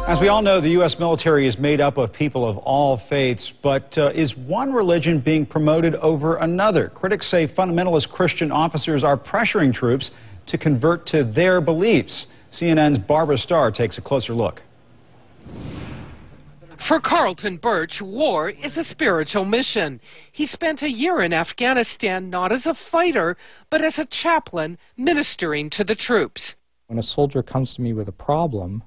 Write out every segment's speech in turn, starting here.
As we all know, the U.S. military is made up of people of all faiths, but is one religion being promoted over another? Critics say fundamentalist Christian officers are pressuring troops to convert to their beliefs. CNN's Barbara Starr takes a closer look. For Carlton Birch, war is a spiritual mission. He spent a year in Afghanistan not as a fighter, but as a chaplain ministering to the troops. When a soldier comes to me with a problem,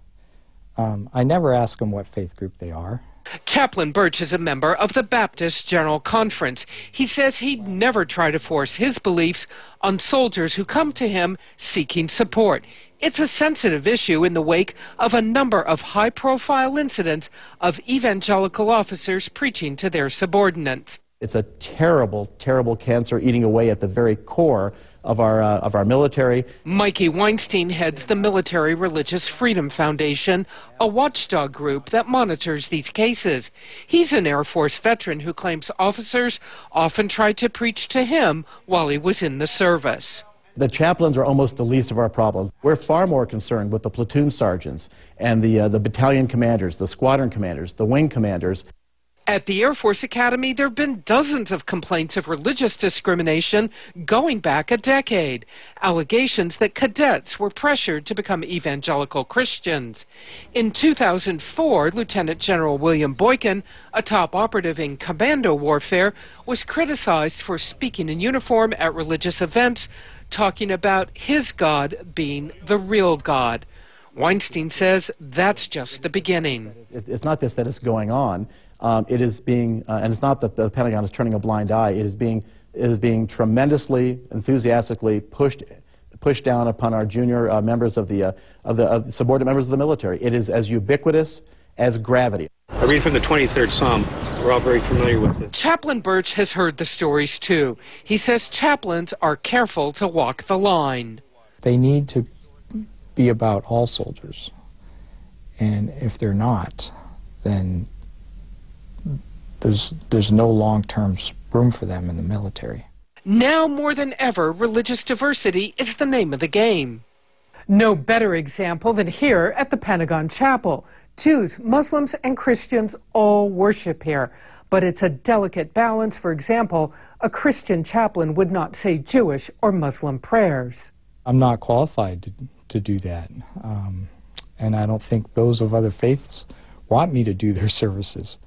I never ask them what faith group they are. Chaplain Birch is a member of the Baptist General Conference. He says he'd never try to force his beliefs on soldiers who come to him seeking support. It's a sensitive issue in the wake of a number of high-profile incidents of evangelical officers preaching to their subordinates. It's a terrible, terrible cancer eating away at the very core of our military. Mikey Weinstein heads the Military Religious Freedom Foundation, a watchdog group that monitors these cases. He's an Air Force veteran who claims officers often tried to preach to him while he was in the service. The chaplains are almost the least of our problems. We're far more concerned with the platoon sergeants and the battalion commanders, the squadron commanders, the wing commanders. At the Air Force Academy, there have been dozens of complaints of religious discrimination going back a decade. Allegations that cadets were pressured to become evangelical Christians. In 2004, Lieutenant General William Boykin, a top operative in commando warfare, was criticized for speaking in uniform at religious events, talking about his God being the real God. Weinstein says that's just the beginning. It's not this that is going on. It is being, and it's not that the Pentagon is turning a blind eye. It is being tremendously, enthusiastically pushed down upon our junior members of the subordinate members of the military. It is as ubiquitous as gravity. I read from the 23rd Psalm. We're all very familiar with it. Chaplain Birch has heard the stories too. He says chaplains are careful to walk the line. They need to be about all soldiers, and if they're not, then there's no long-term room for them in the military. Now more than ever, religious diversity is the name of the game. No better example than here at the Pentagon Chapel. Jews, Muslims, and Christians all worship here. But it's a delicate balance. For example, a Christian chaplain would not say Jewish or Muslim prayers. I'm not qualified to do that. And I don't think those of other faiths want me to do their services.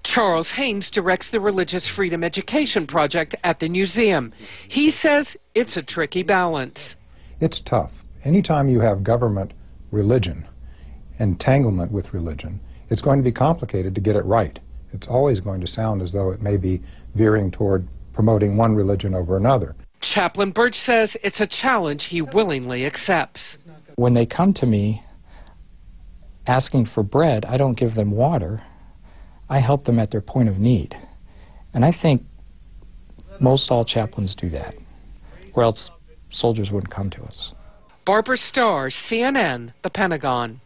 Charles Haynes directs the Religious Freedom Education Project at the museum. He says it's a tricky balance. It's tough. Anytime you have government religion, entanglement with religion, it's going to be complicated to get it right. It's always going to sound as though it may be veering toward promoting one religion over another. Chaplain Birch says it's a challenge he willingly accepts. When they come to me asking for bread, I don't give them water. I help them at their point of need. And I think most all chaplains do that, or else soldiers wouldn't come to us. Barbara Starr, CNN, The Pentagon.